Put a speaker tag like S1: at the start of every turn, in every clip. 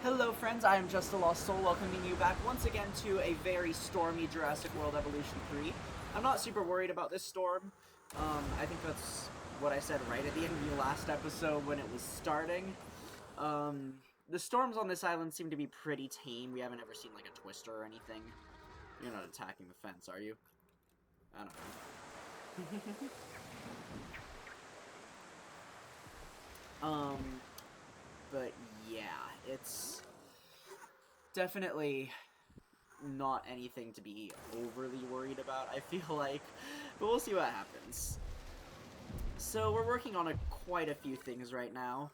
S1: Hello friends, I am Just a Lost Soul, welcoming you back once again to a very stormy Jurassic World Evolution 3. I'm not super worried about this storm. I think that's what I said right at the end of the last episode when it was starting. The storms on this island seem to be pretty tame. We haven't ever seen like a twister or anything. You're not attacking the fence, are you? I don't know. But yeah, it's definitely not anything to be overly worried about, I feel like, but we'll see what happens. So we're working on quite a few things right now.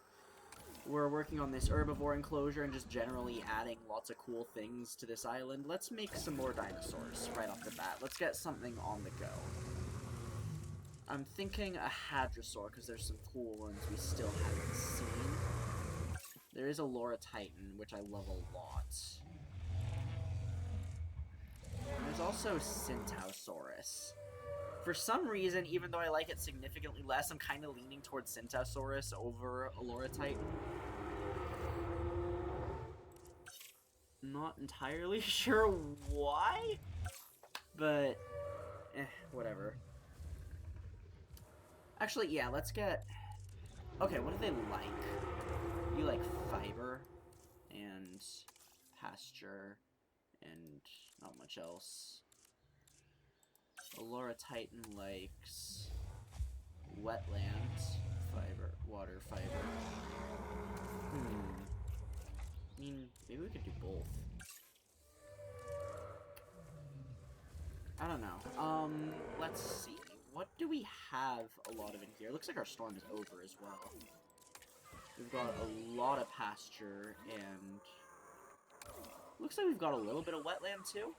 S1: We're working on this herbivore enclosure and just generally adding lots of cool things to this island. Let's make some more dinosaurs right off the bat. Let's get something on the go. I'm thinking a hadrosaur because there's some cool ones we still haven't seen. There is a Olorotitan, which I love a lot. And there's also Centausaurus. For some reason, even though I like it significantly less, I'm kind of leaning towards Centausaurus over Olorotitan. Not entirely sure why, but whatever. Actually, yeah, let's get... Okay, what do they like? You like fiber and pasture and not much else. Olorotitan likes wetlands, fiber, water fiber. I mean, maybe we could do both. I don't know. Let's see. What do we have a lot of in here? Looks like our storm is over as well. We've got a lot of pasture, and looks like we've got a little bit of wetland, too.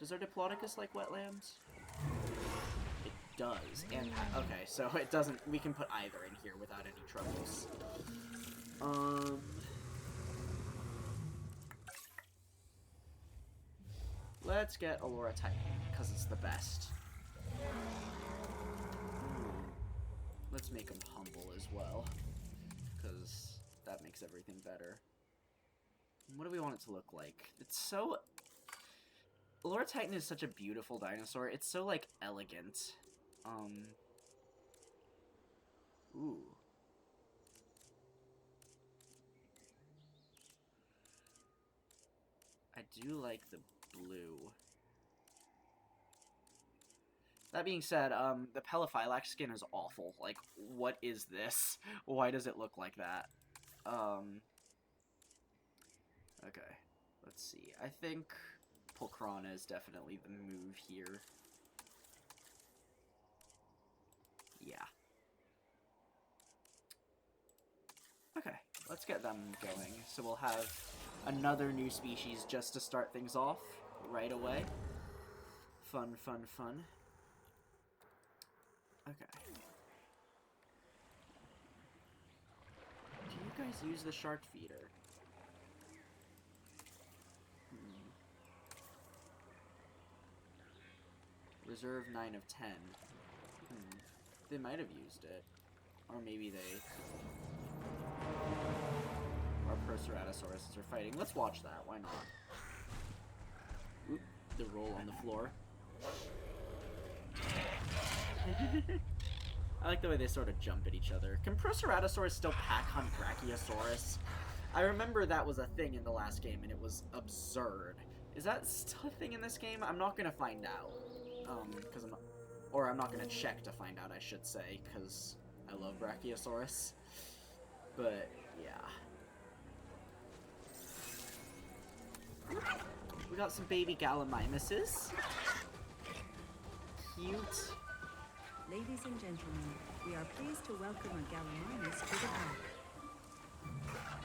S1: Does our Diplodocus like wetlands? It does. And, okay, so it doesn't... We can put either in here without any troubles. Let's get Olorotitan, because it's the best. Let's make him humble as well, because that makes everything better. What do we want it to look like? It's so... Olorotitan is such a beautiful dinosaur. It's so, like, elegant. Ooh. I do like the blue. That being said, the Pelophylax skin is awful. Like, what is this? Why does it look like that? Okay. Let's see. I think Pulcrana is definitely the move here. Yeah. Okay, let's get them going. So we'll have another new species just to start things off right away. Fun, fun, fun. Okay. Do you guys use the shark feeder? Reserve 9 of 10. They might have used it. Or maybe they... Our Proceratosaurus are fighting. Let's watch that, why not? Oop, the roll on the floor. I like the way they sort of jump at each other. Can Proceratosaurus still pack hunt Brachiosaurus? I remember that was a thing in the last game, and it was absurd. Is that still a thing in this game? I'm not gonna find out. Because I'm not... Or I'm not gonna check to find out, I should say, because I love Brachiosaurus. But, yeah. We got some baby Gallimimuses. Cute.
S2: Ladies and gentlemen, we are pleased to welcome a Gallimimus to the park.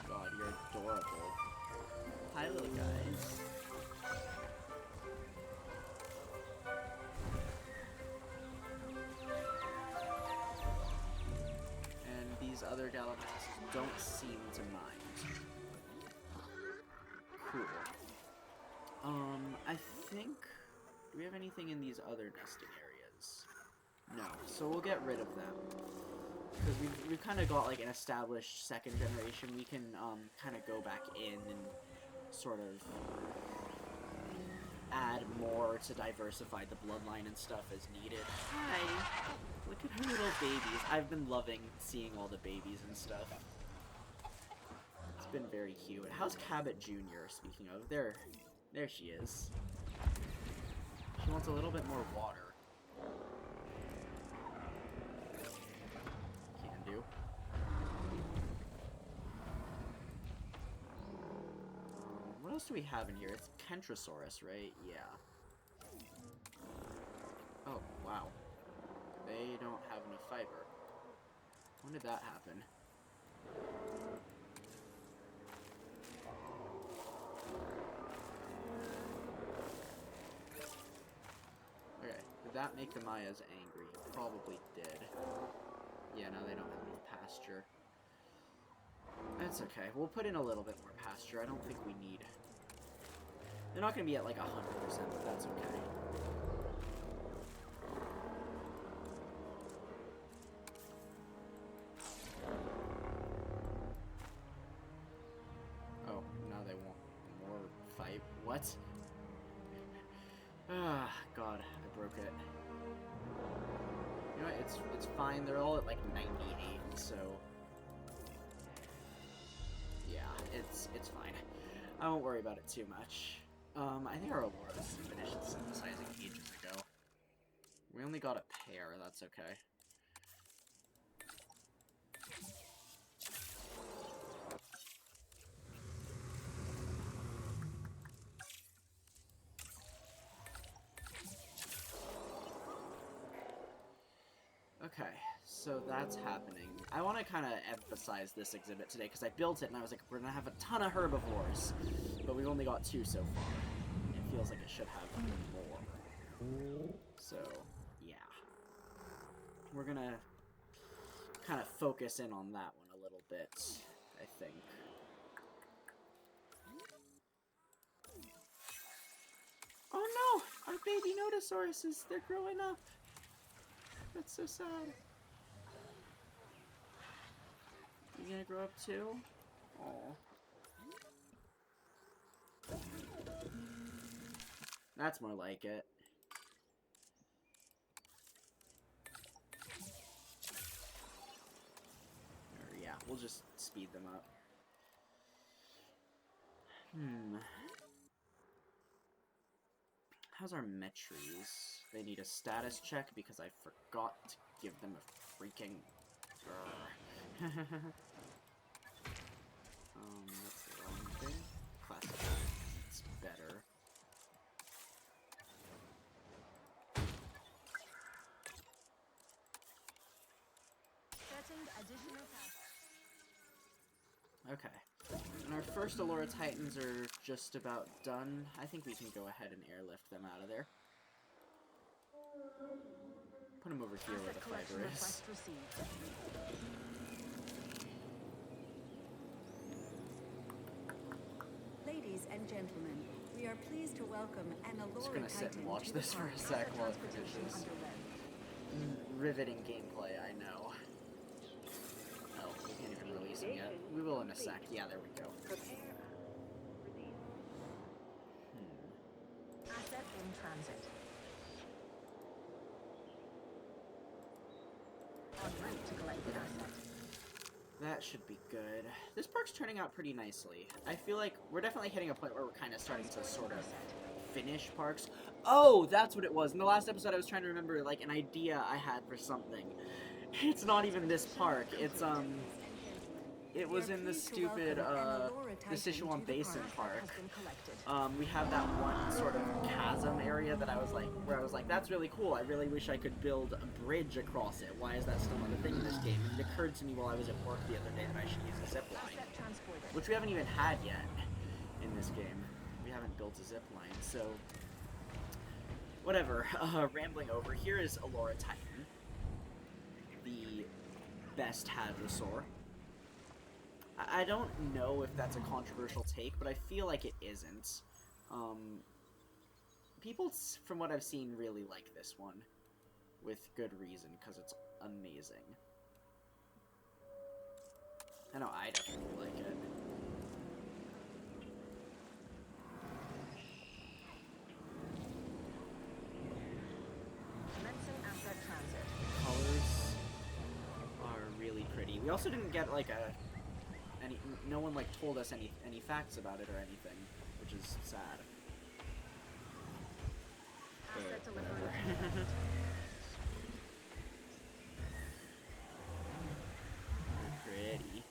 S1: God, you're adorable. Hi, little guys. And these other Gallimimuses don't seem to mind. Cool. I think... Do we have anything in these other nesting areas? No, so we'll get rid of them. because we've kind of got like an established second generation, we can kind of go back in and sort of add more to diversify the bloodline and stuff as needed. Hi! Look at her little babies. I've been loving seeing all the babies and stuff. It's been very cute. How's Cabot Jr., speaking of? There she is. She wants a little bit more water. Can do. What else do we have in here? It's Kentrosaurus, right? Yeah. Oh, wow. They don't have enough fiber. When did that happen? Okay, did that make the Mayas angry? Probably did. Yeah, no, they don't have enough pasture. That's okay. We'll put in a little bit more pasture. I don't think we need... They're not going to be at like 100%, but that's okay. Oh, now they want more fight. What? Ah, God, I broke it. You know what? It's fine. They're all at like 98, so... Yeah, it's fine. I won't worry about it too much. I think our Auroras finished synthesizing ages ago. We only got a pair, that's okay. Okay, so that's happening. I want to kind of emphasize this exhibit today, because I built it and I was like, we're going to have a ton of herbivores, but we've only got 2 so far. It feels like it should have more. So, yeah. We're going to kind of focus in on that one a little bit, I think. Oh no! Our baby Notosauruses, they're growing up! That's so sad. You gonna grow up too? Aw. That's more like it. Or, yeah, we'll just speed them up. How's our Metries? They need a status check because I forgot to give them a freaking... that's the wrong thing. Classified. It's better.
S2: Setting additional tasks.
S1: Okay. And our first Olorotitans are just about done. I think we can go ahead and airlift them out of there. Put them over here where the fiber is.
S2: Ladies and gentlemen, we are pleased to welcome an Olorotitan.
S1: Just gonna sit and watch this for a sec while it finishes. Riveting gameplay, I know. Oh, we can't even release them yet. We will in a sec. Yeah, there we go.
S2: Asset in transit. En route to collect the asset.
S1: That should be good. This park's turning out pretty nicely. I feel like we're definitely hitting a point where we're kind of starting to sort of finish parks. Oh, that's what it was. In the last episode, I was trying to remember, like, an idea I had for something. It's not even this park. It's, it was in the stupid, the Sichuan Basin Park. We have that one sort of chasm area that I was like, where I was like, that's really cool. I really wish I could build a bridge across it. Why is that still not a thing in this game? And it occurred to me while I was at work the other day that I should use a zip line, which we haven't even had yet in this game. We haven't built a zip line, so whatever. Rambling over. Here is Olorotitan, the best hadrosaur. I don't know if that's a controversial take, but I feel like it isn't. People, from what I've seen, really like this one. With good reason, because it's amazing. I know I definitely like it.
S3: Commencing asset transit.
S1: Colors are really pretty. We also didn't get like no one like told us any facts about it or anything, which is sad.
S3: Asset
S1: But
S3: delivery.
S1: whatever. Pretty.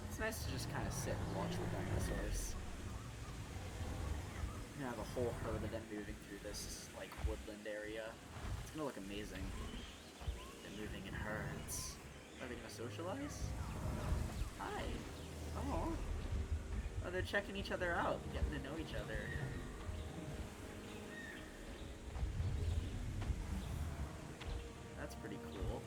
S1: It's nice to just kind of sit and watch the dinosaurs. You have a whole herd of them moving through this like woodland area. It's gonna look amazing. They're moving in herds. Are they gonna socialize? Hi. Oh. Oh, they're checking each other out, getting to know each other. That's pretty cool.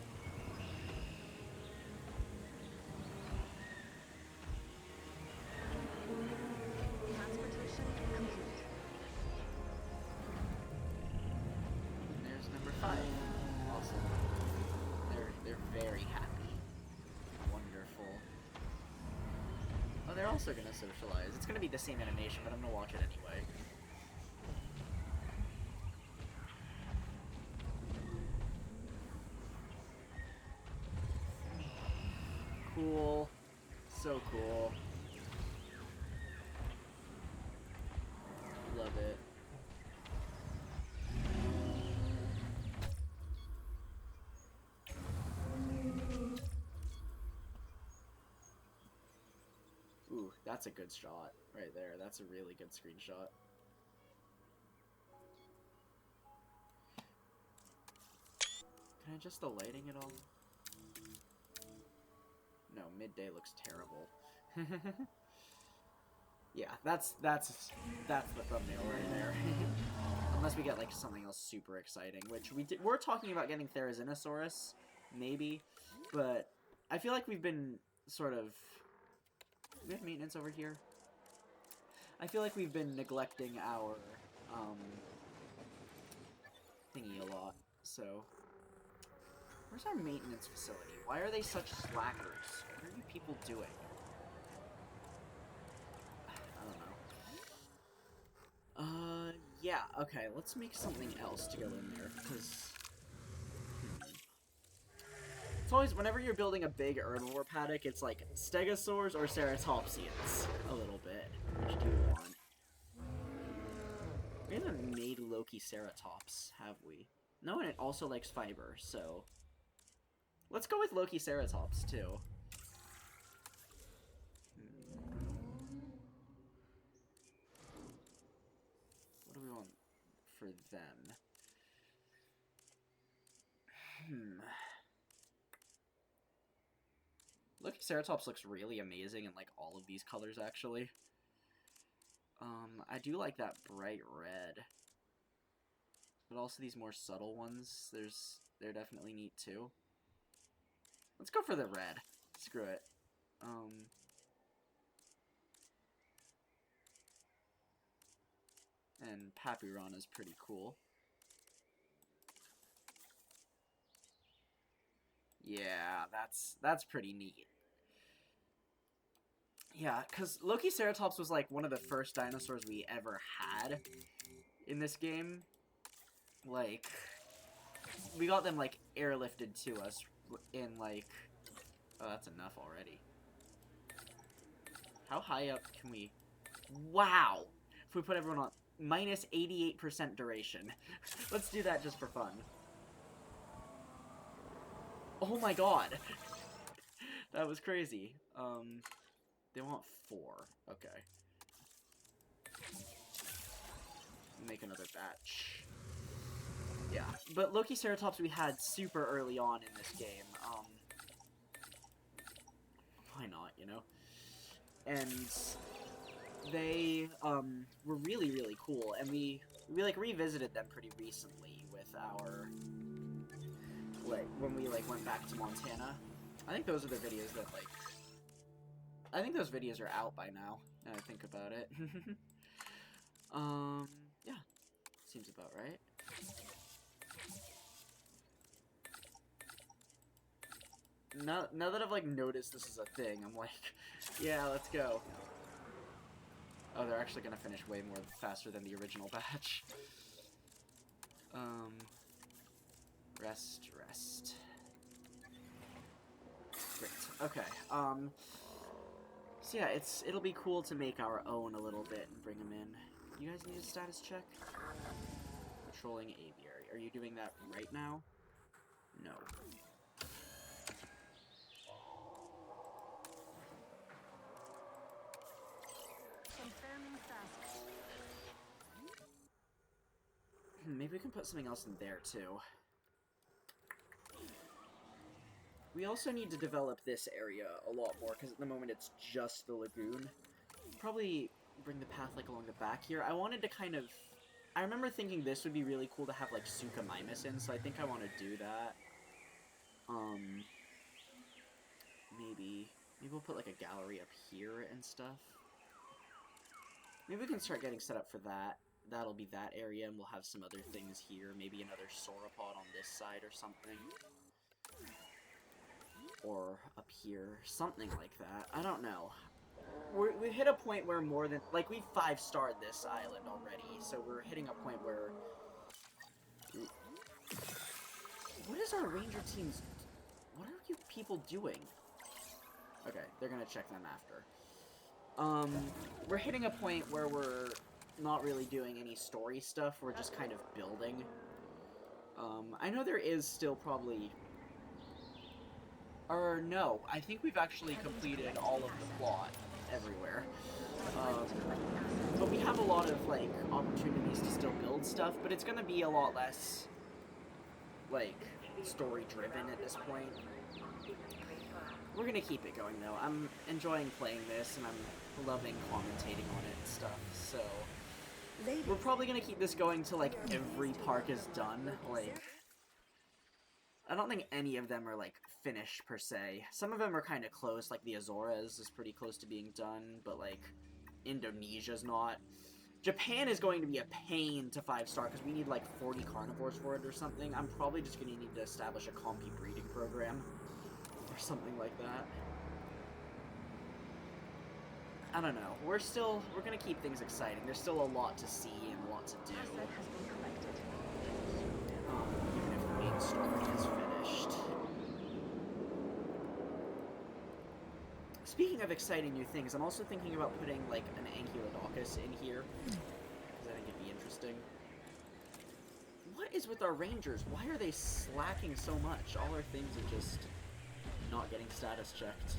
S3: Transportation complete.
S1: There's number 5. Awesome. They're very happy. Wonderful. Oh, they're also gonna socialize. It's gonna be the same animation, but I'm gonna watch it anyway. Cool. So cool. Love it. Ooh, that's a good shot right there. That's a really good screenshot. Can I adjust the lighting at all? No, midday looks terrible. Yeah, that's the thumbnail right there. Unless we get like something else super exciting, which we're talking about getting Therizinosaurus, maybe, but I feel like we've been sort of. We have maintenance over here. I feel like we've been neglecting our thingy a lot. So, where's our maintenance facility? Why are they such slackers? What are you people doing? I don't know. Yeah, okay, let's make something else to go in there, because... It's always, whenever you're building a big herbivore paddock, it's like stegosaurs or ceratopsians, a little bit. Which do you want? We haven't made Loki Ceratops, have we? No, and it also likes fiber, so... Let's go with Loki Ceratops, too. What do we want for them? Loki Ceratops looks really amazing in, like, all of these colors, actually. I do like that bright red. But also these more subtle ones, they're definitely neat, too. Let's go for the red. Screw it. And Papyrana's pretty cool. Yeah, that's pretty neat. Yeah, because Loki Ceratops was like one of the first dinosaurs we ever had in this game. Like, we got them like airlifted to us in like... Oh, that's enough already. How high up can we... Wow! If we put everyone on minus 88% duration. Let's do that just for fun. Oh my god! That was crazy. They want 4. Okay. Make another batch. Yeah, but Loki Ceratops we had super early on in this game. Why not, you know? And they were really, really cool, and we like revisited them pretty recently with our when we like went back to Montana. I think those are the videos that like I think those videos are out by now. Now I think about it. Yeah, seems about right. Now that I've, like, noticed this is a thing, I'm like, yeah, let's go. Oh, they're actually gonna finish way more faster than the original batch. Rest. Great. Okay, so yeah, it'll be cool to make our own a little bit and bring them in. You guys need a status check? Patrolling aviary. Are you doing that right now? No.
S3: Confirming facet.
S1: Maybe we can put something else in there, too. We also need to develop this area a lot more, because at the moment it's just the lagoon. Probably bring the path, like, along the back here. I wanted to kind of... I remember thinking this would be really cool to have, like, Suchomimus in, so I think I want to do that. Maybe we'll put, like, a gallery up here and stuff. Maybe we can start getting set up for that. That'll be that area, and we'll have some other things here. Maybe another sauropod on this side or something. Or up here. Something like that. I don't know. We've hit a point where more than... Like, we've 5-starred this island already, so we're hitting a point where... What is our ranger team's... What are you people doing? Okay, they're gonna check them after. We're hitting a point where we're not really doing any story stuff, we're just kind of building. I know there is still probably... Or no, I think we've actually completed all of the plot everywhere. But we have a lot of, like, opportunities to still build stuff, but it's gonna be a lot less, like, story-driven at this point. We're gonna keep it going, though. I'm enjoying playing this, and I'm loving commentating on it and stuff, so... We're probably gonna keep this going till, like, every park is done, like... I don't think any of them are, like, finished, per se. Some of them are kind of close, like the Azores is pretty close to being done, but, like, Indonesia's not. Japan is going to be a pain to 5-star, because we need, like, 40 carnivores for it or something. I'm probably just going to need to establish a compy breeding program, or something like that. I don't know. We're going to keep things exciting. There's still a lot to see and a lot to do.
S3: Asset has been collected.
S1: Even if the main story is finished. Speaking of exciting new things, I'm also thinking about putting, like, an Ankylodocus in here, because I think it'd be interesting. What is with our rangers? Why are they slacking so much? All our things are just not getting status checked.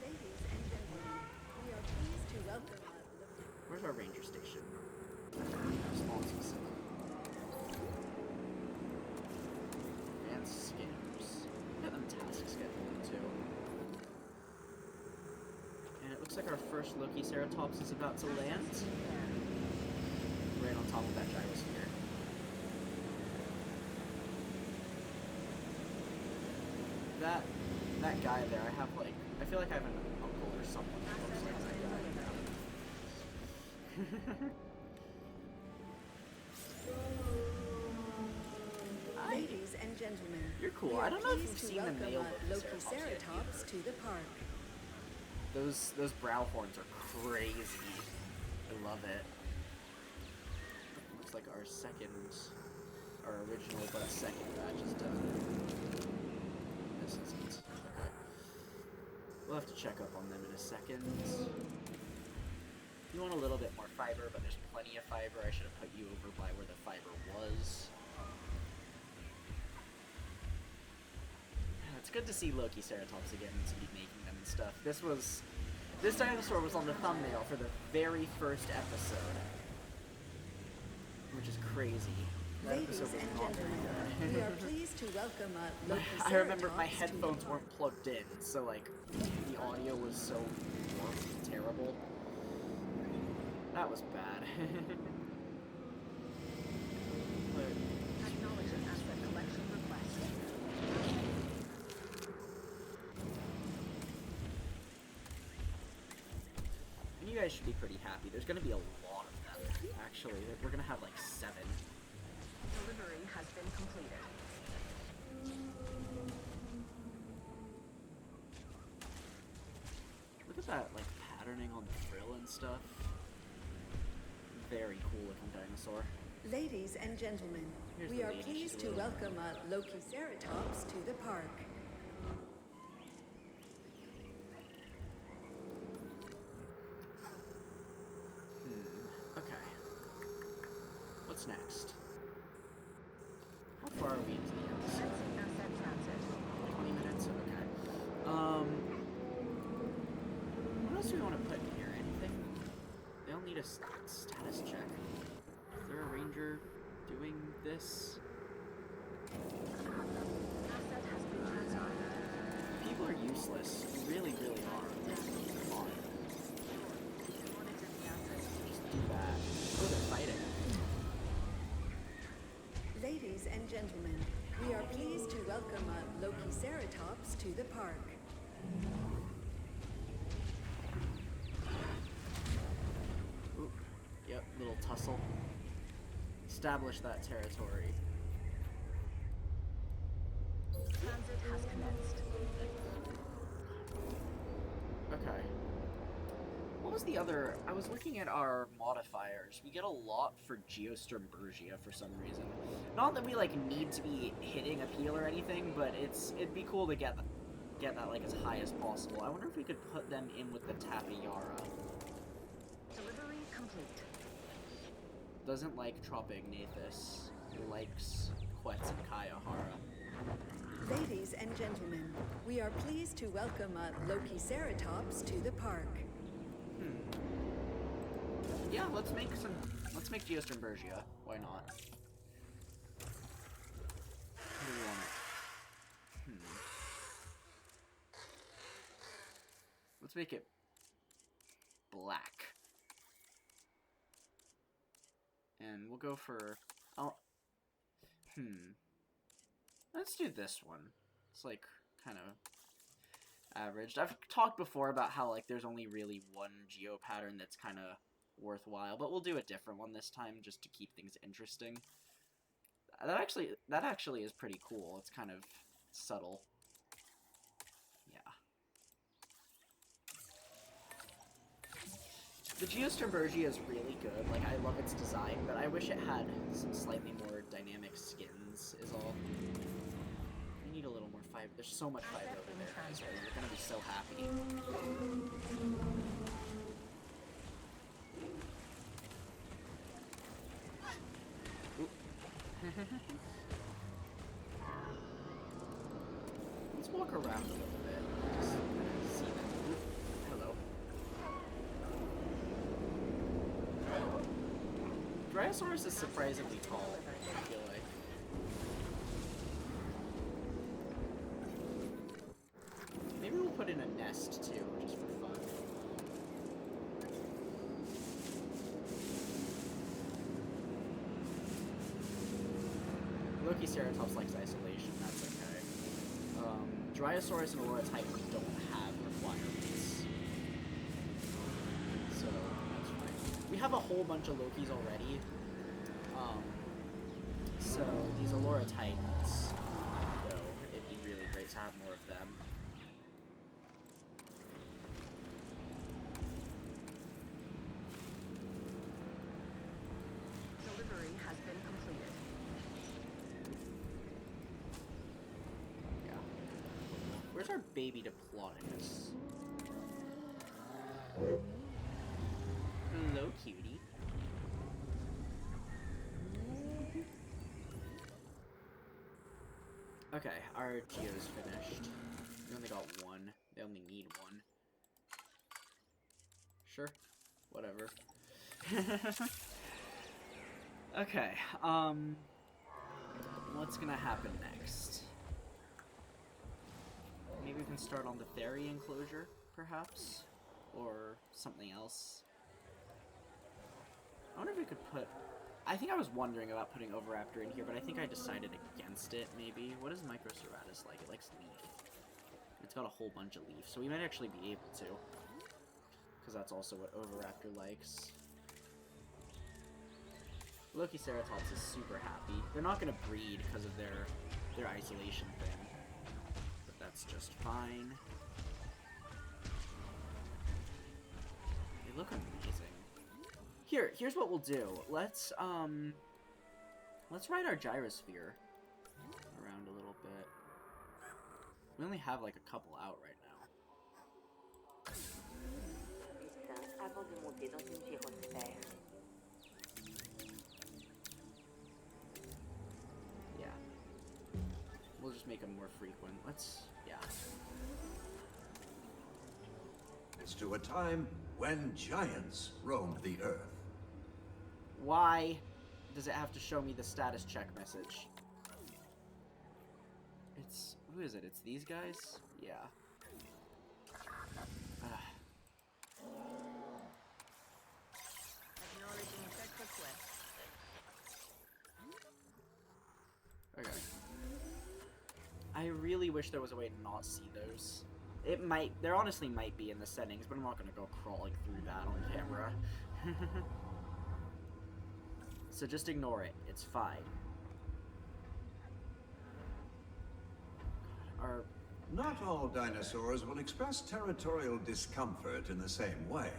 S2: Ladies and gentlemen, we are pleased to welcome
S1: Where's our ranger station? Small and specific. Advanced scanners. Got them task scheduled too. And it looks like our first Lokiceratops is about to land. Right on top of that gyrosphere. That guy there, I feel like I have an uncle or someone who looks like that guy.
S2: Ladies and gentlemen,
S1: You're cool.
S2: we
S1: I
S2: are
S1: don't know if
S2: pleased
S1: you've
S2: to
S1: seen the
S2: welcome
S1: male
S2: our
S1: Lokiceratops
S2: Lokiceratops to the park.
S1: Those brow horns are crazy. I love it. Looks like our original but second batch is done. This isn't. Okay. We'll have to check up on them in a second. You want a little bit more fiber, but there's plenty of fiber. I should have put you over by where the fiber was. It's good to see Lokiceratops again and to be making them and stuff. This dinosaur was on the thumbnail for the very first episode. Which is crazy. That
S2: Ladies
S1: episode was
S2: and
S1: not very
S2: gentlemen,
S1: good.
S2: we are pleased to welcome our Lokiceratops
S1: I remember my
S2: to the
S1: headphones
S2: park.
S1: weren't plugged in, so like the audio was so warped and terrible. That was bad. But
S3: Acknowledging asset collection request.
S1: and you guys should be pretty happy. There's gonna be a lot of them, actually. We're gonna have like 7.
S3: Delivery has been completed.
S1: Look at that, like, patterning on the frill and stuff. Very cool looking dinosaur.
S2: Ladies and gentlemen,
S1: Here's
S2: we
S1: the
S2: are
S1: lady.
S2: pleased
S1: She's
S2: to
S1: a little-
S2: welcome a Lokiceratops to the park.
S1: Okay. What's next? How far are we into the episode?
S3: Commencing asset transit.
S1: 20 minutes? Okay. What else do we want to put in here? Anything? They'll need a status check. Is there a ranger doing this?
S3: Asset has been transferred.
S1: People are useless. Really, really are. Come on.
S3: Monitor the asset.
S1: Just do that. Oh, they're fighting.
S2: Ladies and gentlemen, we are pleased to welcome a Lokiceratops to the park.
S1: Ooh. Yep, little tussle. Establish that territory.
S3: Transit has commenced.
S1: Okay. What was the other? I was looking at our modifiers. We get a lot for Geosturmbergia for some reason. Not that we like need to be hitting a peel or anything, but it'd be cool to get that like as high as possible. I wonder if we could put them in with the Tapiyara.
S3: Delivery complete.
S1: Doesn't like Tropignathus. Likes Quetzalcoatlahara.
S2: Ladies and gentlemen, we are pleased to welcome a Lokiceratops to the park.
S1: Yeah, let's make Geosturmbergia. Why not? What do we want? Let's make it black. And we'll go for let's do this one. It's like kind of averaged. I've talked before about how like there's only really one geo pattern that's kind of worthwhile, but we'll do a different one this time just to keep things interesting. That actually is pretty cool. It's kind of subtle. Yeah. The Geosturmbergia is really good. Like, I love its design, but I wish it had some slightly more dynamic skins, is all. We need a little more fiber. There's so much fiber over there, guys. You're gonna be so happy. Oop. Let's walk around a little bit. Just see them. Oop. Hello. Brachiosaurus is surprisingly tall, I feel like. Maybe we'll put in a nest too, just for fun. Lokiceratops likes isolation, that's okay. Dryosaurus and Olorotitan don't have requirements. So, that's fine. We have a whole bunch of Lokis already. So these Olorotitans, though, it'd be really great to have more of them.
S3: Delivery has been completed.
S1: Yeah. Where's our baby Diplodocus? Hello, cutie. Okay, our geo's finished. We only got one. They only need one. Sure. Whatever. Okay, what's gonna happen next? Maybe we can start on the Theory enclosure, perhaps? Or something else. I wonder if we could put... I think I was wondering about putting Oviraptor in here, but I think I decided against it, maybe. What is Microceratus like? It likes leaf. It's got a whole bunch of leaf, so we might actually be able to. because that's also what Oviraptor likes. Lokiceratops is super happy. They're not going to breed because of their isolation thing, but that's just fine. They look amazing. Here's what we'll do. Let's ride our gyrosphere around a little bit. We only have like a couple out right now.
S4: Avant de monter dans une gyrosphere.
S1: Yeah. We'll just make them more frequent. Yeah.
S5: It's to a time when giants roamed the earth.
S1: Why does it have to show me the status check message? Who is it? It's these guys? Yeah.
S3: Acknowledging check request.
S1: Okay. I really wish there was a way to not see those. There honestly might be in the settings, but I'm not gonna go crawling through that on camera. So just ignore it. It's fine.
S5: Not all dinosaurs will express territorial discomfort in the same way.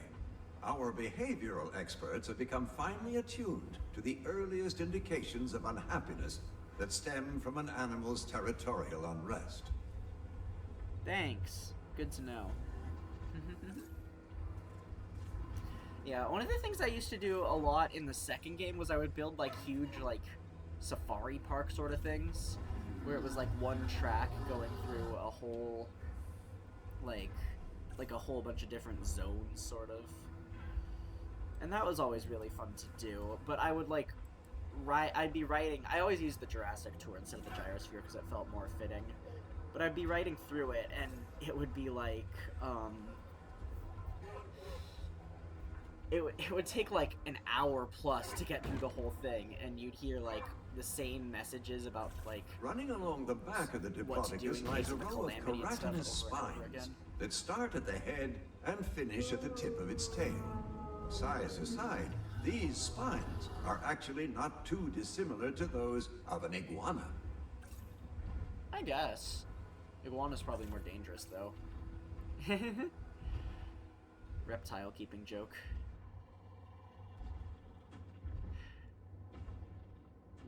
S5: Our behavioral experts have become finely attuned to the earliest indications of unhappiness that stem from an animal's territorial unrest.
S1: Thanks. Good to know. Yeah, one of the things I used to do a lot in the second game was I would build like huge like safari park sort of things, where it was like one track going through a whole like a whole bunch of different zones sort of. And that was always really fun to do, but I would like I'd be riding, I always used the Jurassic tour instead of the gyrosphere because it felt more fitting. But I'd be riding through it and it would be like it would take like an hour plus to get through the whole thing, and you'd hear like the same messages about like
S5: Running along the back of the
S1: what to do
S5: Diplodocus
S1: in
S5: lies
S1: case
S5: a
S1: of the
S5: row of
S1: calamity and stuff
S5: keratinous
S1: over and over
S5: spines
S1: again.
S5: that start at the head and finish at the tip of its tail. Size aside, these spines are actually not too dissimilar to those of an iguana.
S1: I guess. Iguana's probably more dangerous though. Reptile keeping joke.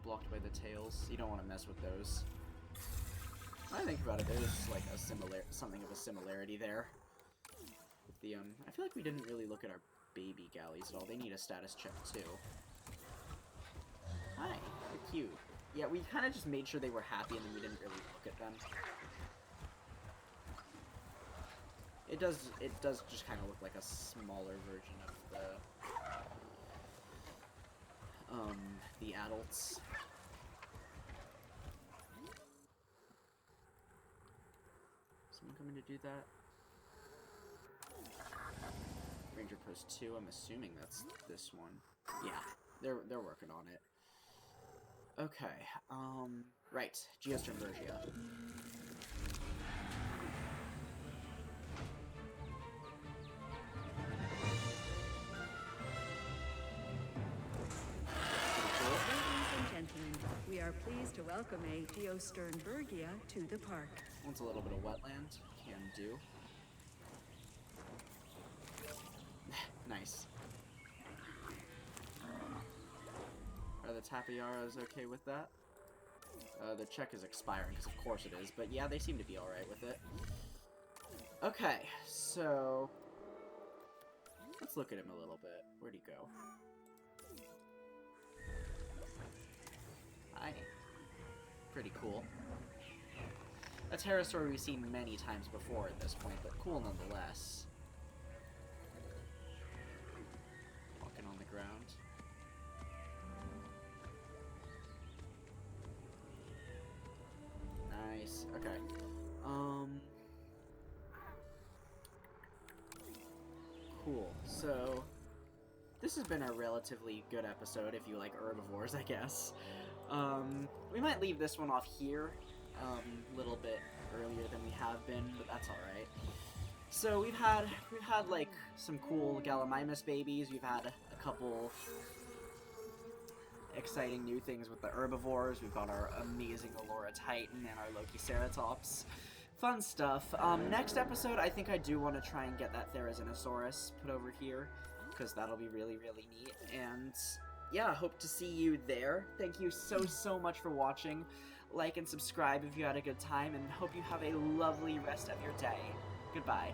S1: Blocked by the tails. You don't want to mess with those. When I think about it, there's like something of a similarity there. With the I feel like we didn't really look at our baby galleys at all. They need a status check too. Hi, they're cute. Yeah, we kind of just made sure they were happy and then we didn't really look at them. It does just kind of look like a smaller version of the adults. Someone coming to do that? Ranger Post 2, I'm assuming that's this one. Yeah, they're working on it. Okay, right, Geosternbergia.
S2: We are pleased to welcome a Geosternbergia to the park.
S1: Wants a little bit of wetland. Can do. Nice. Are the Tapiaras okay with that? The check is expiring, because of course it is, but yeah, they seem to be alright with it. Okay, so let's look at him a little bit. Where'd he go? Hi. Pretty cool. A pterosaur we've seen many times before at this point, but cool nonetheless. Walking on the ground. Nice. Okay. Cool. So this has been a relatively good episode if you like herbivores, I guess. We might leave this one off here a little bit earlier than we have been, but that's alright. So we've had like some cool Gallimimus babies. We've had a couple exciting new things with the herbivores. We've got our amazing Olorotitan and our Lokiceratops. Fun stuff. Next episode, I think I do want to try and get that Therizinosaurus put over here, because that'll be really, really neat. And yeah, hope to see you there. Thank you so much for watching. Like and subscribe if you had a good time, and hope you have a lovely rest of your day. Goodbye.